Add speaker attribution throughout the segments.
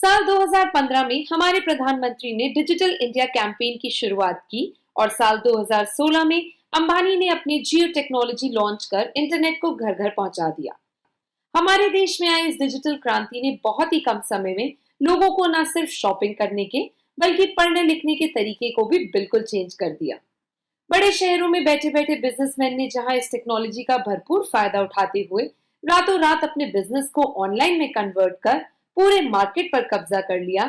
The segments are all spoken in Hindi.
Speaker 1: साल 2015 में हमारे प्रधानमंत्री ने डिजिटल इंडिया कैंपेन की शुरुआत की और साल 2016 में अंबानी ने अपनी जियो टेक्नोलॉजी लॉन्च कर इंटरनेट को घर घर पहुंचा दिया। हमारे देश में आई इस डिजिटल क्रांति ने बहुत ही कम समय में लोगों को न सिर्फ शॉपिंग करने के बल्कि पढ़ने लिखने के तरीके को भी बिल्कुल चेंज कर दिया। बड़े शहरों में बैठे बैठे बिजनेसमैन ने जहां इस टेक्नोलॉजी का भरपूर फायदा उठाते हुए रातों रात अपने बिजनेस को ऑनलाइन में कन्वर्ट कर पूरे मार्केट पर कब्जा कर लिया,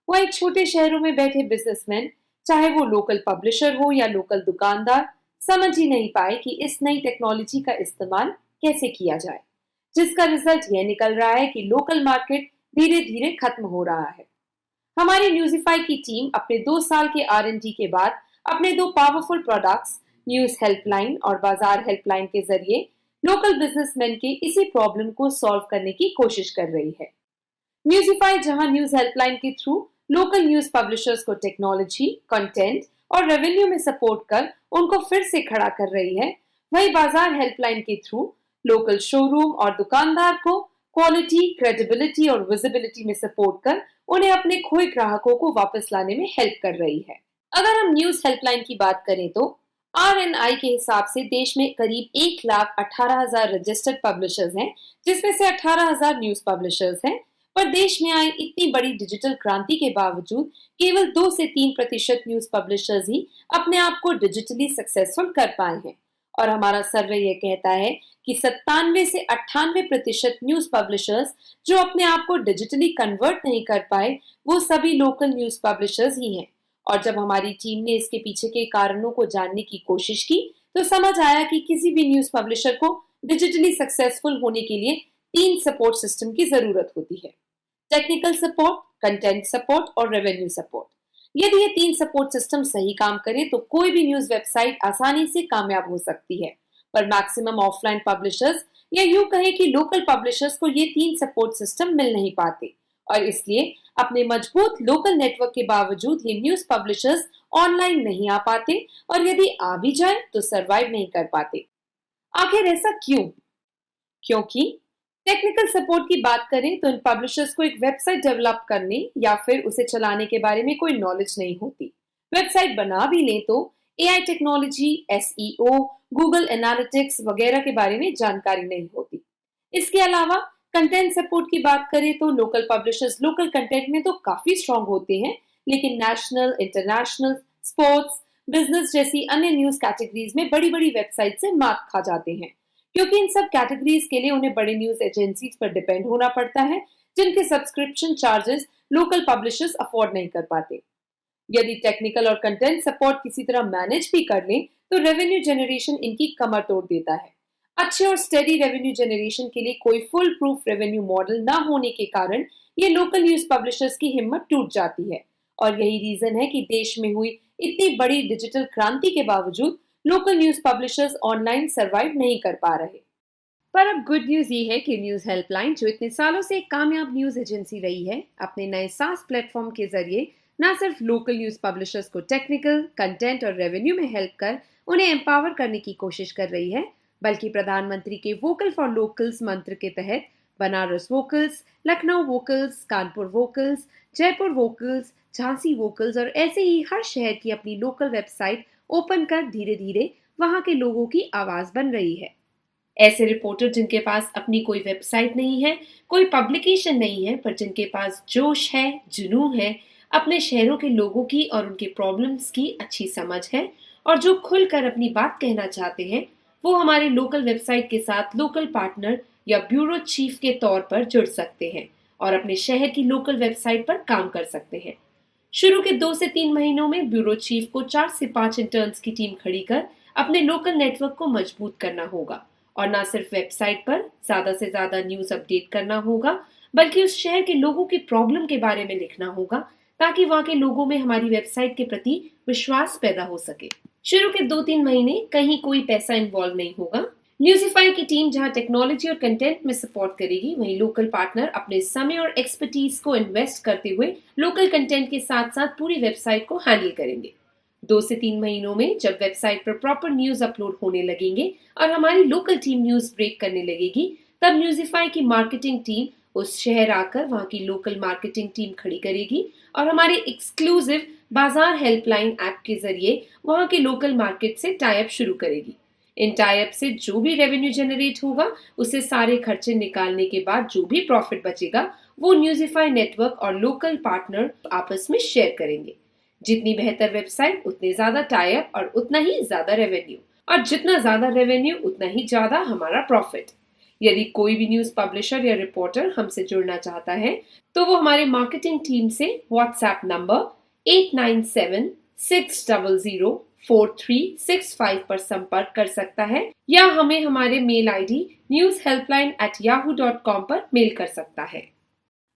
Speaker 1: वहीं छोटे शहरों में बैठे बिजनेसमैन, चाहे वो लोकल पब्लिशर हो या लोकल दुकानदार, समझ ही नहीं पाए कि इस नई टेक्नोलॉजी का इस्तेमाल कैसे किया जाए, जिसका रिजल्ट यह निकल रहा है कि लोकल मार्केट धीरे धीरे खत्म हो रहा है। हमारी न्यूज़िफाई की टीम अपने 2 साल के R&D के बाद अपने 2 पावरफुल प्रोडक्ट्स न्यूज हेल्पलाइन और बाजार हेल्पलाइन के जरिए लोकल बिजनेसमैन के इसी प्रॉब्लम को सॉल्व करने की कोशिश कर रही है। न्यूज़िफाई जहां न्यूज हेल्पलाइन के थ्रू लोकल न्यूज पब्लिशर्स को टेक्नोलॉजी, कंटेंट और रेवेन्यू में सपोर्ट कर उनको फिर से खड़ा कर रही है, वहीं बाजार हेल्पलाइन के थ्रू लोकल शोरूम और दुकानदार को क्वालिटी, क्रेडिबिलिटी और विजिबिलिटी में सपोर्ट कर उन्हें अपने खोए ग्राहकों को वापस लाने में हेल्प कर रही है। अगर हम न्यूज हेल्पलाइन की बात करें तो RNI के हिसाब से देश में करीब 1,18,000 रजिस्टर्ड पब्लिशर्स हैं, जिसमें से 18,000 न्यूज पब्लिशर्स हैं। पर देश में आई इतनी बड़ी डिजिटल क्रांति के बावजूद केवल 2 से 3% न्यूज पब्लिशर्स ही अपने आप को डिजिटली सक्सेसफुल कर पाए हैं। और हमारा सर्वे यह कहता है कि 97 से 98% न्यूज पब्लिशर्स जो अपने आप को डिजिटली कन्वर्ट नहीं कर पाए, वो सभी लोकल न्यूज पब्लिशर्स ही हैं। और जब हमारी टीम ने इसके पीछे के कारणों को जानने की कोशिश की तो समझ आया कि किसी भी न्यूज पब्लिशर को डिजिटली सक्सेसफुल होने के लिए 3 सपोर्ट सिस्टम की जरूरत होती है: टेक्निकल सपोर्ट, कंटेंट सपोर्ट और रेवेन्यू सपोर्ट। यदि ये 3 सपोर्ट सिस्टम सही काम करे तो कोई भी न्यूज वेबसाइट आसानी से कामयाब हो सकती है। पर मैक्सिमम ऑफलाइन पब्लिशर्स या यूं कहें कि लोकल पब्लिशर्स को ये 3 सपोर्ट सिस्टम मिल नहीं पाते और इसलिए अपने मजबूत लोकल नेटवर्क के बावजूद ये न्यूज पब्लिशर्स ऑनलाइन नहीं आ पाते और यदि आ भी जाए तो सरवाइव नहीं कर पाते। आखिर ऐसा क्यों? क्योंकि टेक्निकल सपोर्ट की बात करें तो इन पब्लिशर्स को एक वेबसाइट डेवलप करने या फिर उसे चलाने के बारे में कोई नॉलेज नहीं होती। वेबसाइट बना भी लें तो AI technology, SEO, Google analytics वगैरह के बारे में जानकारी नहीं होती। इसके अलावा कंटेंट सपोर्ट की बात करें तो लोकल पब्लिशर्स लोकल कंटेंट में तो काफी स्ट्रांग होते हैं, लेकिन नेशनल, इंटरनेशनल, स्पोर्ट्स, बिजनेस जैसी अन्य न्यूज कैटेगरीज में बड़ी बड़ी वेबसाइट से मात खा जाते हैं, क्योंकि इन सब कैटेगरीज के लिए उन्हें बड़े न्यूज एजेंसीज पर डिपेंड होना पड़ता है, जिनके subscription charges local publishers afford नहीं कर पाते। यदि टेक्निकल और कंटेंट सपोर्ट किसी तरह मैनेज भी कर लें तो रेवेन्यू जनरेशन इनकी कमर तोड़ देता है। अच्छे और स्टेडी रेवेन्यू जनरेशन के लिए कोई फुल प्रूफ रेवेन्यू मॉडल ना होने के कारण ये लोकल न्यूज पब्लिशर्स की हिम्मत टूट जाती है और यही रीजन है कि देश में हुई इतनी बड़ी डिजिटल क्रांति के बावजूद local news publishers online survive नहीं कर पा रहे। पर अब गुड न्यूज ये है कि न्यूज हेल्पलाइन, जो इतने सालों से एक कामयाब न्यूज एजेंसी रही है, अपने नए SaaS प्लेटफॉर्म के जरिए न सिर्फ लोकल न्यूज पब्लिशर्स को टेक्निकल, कंटेंट और रेवेन्यू में हेल्प कर उन्हें एम्पावर करने की कोशिश कर रही है, बल्कि प्रधानमंत्री के वोकल फॉर लोकल्स मंत्र के तहत Banaras vocals, Lucknow vocals, Kanpur vocals, Jaipur vocals, Jhansi vocals और ऐसे ही हर शहर की अपनी लोकल वेबसाइट ओपन कर धीरे धीरे वहां के लोगों की आवाज बन रही है। ऐसे रिपोर्टर जिनके पास अपनी कोई वेबसाइट नहीं है, कोई पब्लिकेशन नहीं है, पर जिनके पास जोश है, जुनून है, अपने शहरों के लोगों की और उनके प्रॉब्लम्स की अच्छी समझ है और जो खुलकर अपनी बात कहना चाहते हैं, वो हमारे लोकल वेबसाइट के साथ लोकल पार्टनर या ब्यूरो चीफ के तौर पर जुड़ सकते हैं और अपने शहर की लोकल वेबसाइट पर काम कर सकते हैं। शुरू के 2 से 3 महीनों में ब्यूरो चीफ को 4 से 5 इंटर्न्स की टीम खड़ी कर अपने लोकल नेटवर्क को मजबूत करना होगा और न सिर्फ वेबसाइट पर ज्यादा से ज्यादा न्यूज अपडेट करना होगा, बल्कि उस शहर के लोगों की प्रॉब्लम के बारे में लिखना होगा ताकि वहां के लोगों में हमारी वेबसाइट के प्रति विश्वास पैदा हो सके। शुरू के 2-3 महीने कहीं कोई पैसा इन्वॉल्व नहीं होगा। न्यूज़िफाई की टीम जहां टेक्नोलॉजी और कंटेंट में सपोर्ट करेगी, वहीं लोकल पार्टनर अपने समय और एक्सपर्टीज को इन्वेस्ट करते हुए लोकल कंटेंट के साथ साथ पूरी वेबसाइट को हैंडल करेंगे। 2 से 3 महीनों में जब वेबसाइट पर प्रॉपर न्यूज अपलोड होने लगेंगे और हमारी लोकल टीम न्यूज ब्रेक करने लगेगी, तब न्यूज़िफाई की मार्केटिंग टीम उस शहर आकर वहाँ की लोकल मार्केटिंग टीम खड़ी करेगी और हमारे एक्सक्लूसिव बाजार हेल्पलाइन ऐप के जरिए वहाँ के लोकल मार्केट से टाई अप शुरू करेगी। इन टाई अप से जो भी रेवेन्यू जनरेट होगा उससे सारे खर्चे निकालने के बाद जो भी प्रॉफिट बचेगा वो न्यूज़िफाई नेटवर्क और लोकल पार्टनर आपस में शेयर करेंगे। जितनी बेहतर वेबसाइट उतने ज्यादा टाई अप और उतना ही ज्यादा रेवेन्यू, और जितना ज्यादा रेवेन्यू उतना ही ज्यादा हमारा प्रॉफिट। यदि कोई भी न्यूज पब्लिशर या रिपोर्टर हमसे जुड़ना चाहता है तो वो हमारे मार्केटिंग टीम से व्हाट्सएप नंबर 8976004365 पर संपर्क कर सकता है या हमें हमारे मेल आईडी newshelpline@yahoo.com पर मेल कर सकता है।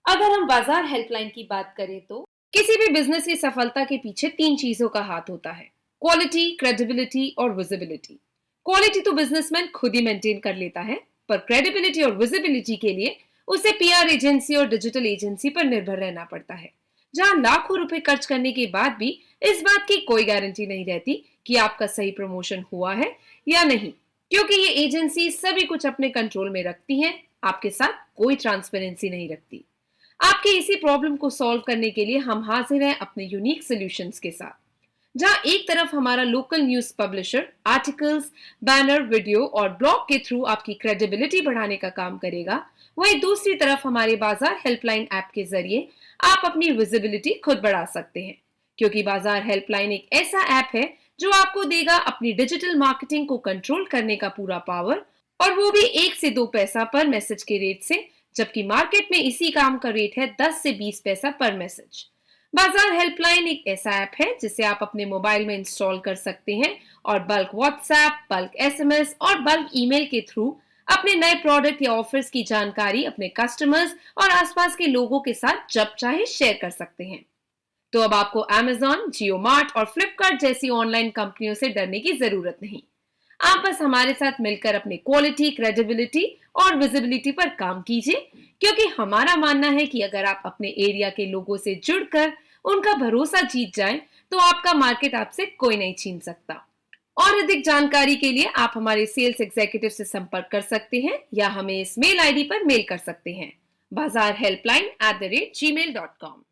Speaker 1: अगर हम बाजार हेल्पलाइन की बात करें तो किसी भी बिजनेस की सफलता के पीछे 3 चीजों का हाथ होता है: क्वालिटी, क्रेडिबिलिटी और विजिबिलिटी। क्वालिटी तो बिजनेसमैन खुद ही मेंटेन कर लेता है, पर क्रेडिबिलिटी और विजिबिलिटी के लिए उसे पीआर एजेंसी और डिजिटल एजेंसी पर निर्भर रहना पड़ता है, जहां लाखों रुपए खर्च करने के बाद भी इस बात की कोई गारंटी नहीं रहती कि आपका सही प्रमोशन हुआ है या नहीं, क्योंकि ये एजेंसी सभी कुछ अपने कंट्रोल में रखती हैं, आपके साथ कोई ट्रांसपेरेंसी नहीं रखती। आपके इसी प्रॉब्लम को सॉल्व करने के लिए हम हाजिर हैं अपने यूनिक सॉल्यूशंस के साथ, जहां एक तरफ हमारा local news publisher articles, banner, video और ब्लॉग के थ्रू आपकी क्रेडिबिलिटी बढ़ाने का काम करेगा, वहीं दूसरी तरफ हमारे बाजार हेल्पलाइन ऐप के जरिए आप अपनी विजिबिलिटी खुद बढ़ा सकते हैं, क्योंकि बाजार हेल्पलाइन एक ऐसा ऐप है जो आपको देगा अपनी डिजिटल मार्केटिंग को कंट्रोल करने का पूरा पावर, और वो भी 1 से 2 पैसा पर मैसेज के रेट से, जबकि मार्केट में इसी काम का रेट है 10 से 20 पैसा पर मैसेज। बाजार हेल्पलाइन एक ऐसा ऐप है जिसे आप अपने मोबाइल में इंस्टॉल कर सकते हैं और बल्क व्हाट्सएप, बल्क एसएमएस और बल्क ईमेल के थ्रू अपने नए प्रोडक्ट या ऑफर्स की जानकारी अपने कस्टमर्स और आसपास के लोगों के साथ जब चाहे शेयर कर सकते हैं। तो अब आपको अमेज़न, जियो मार्ट और फ्लिपकार्ट जैसी ऑनलाइन कंपनियों से डरने की जरूरत नहीं। आप बस हमारे साथ मिलकर अपने क्वालिटी, क्रेडिबिलिटी और विजिबिलिटी पर काम कीजिए, क्योंकि हमारा मानना है कि अगर आप अपने एरिया के लोगों से जुड़कर उनका भरोसा जीत जाएं, तो आपका मार्केट आपसे कोई नहीं छीन सकता। और अधिक जानकारी के लिए आप हमारे सेल्स एग्जीक्यूटिव से संपर्क कर सकते हैं या हमें इस मेल आईडी पर मेल कर सकते हैं: bazaarhelpline@gmail.com।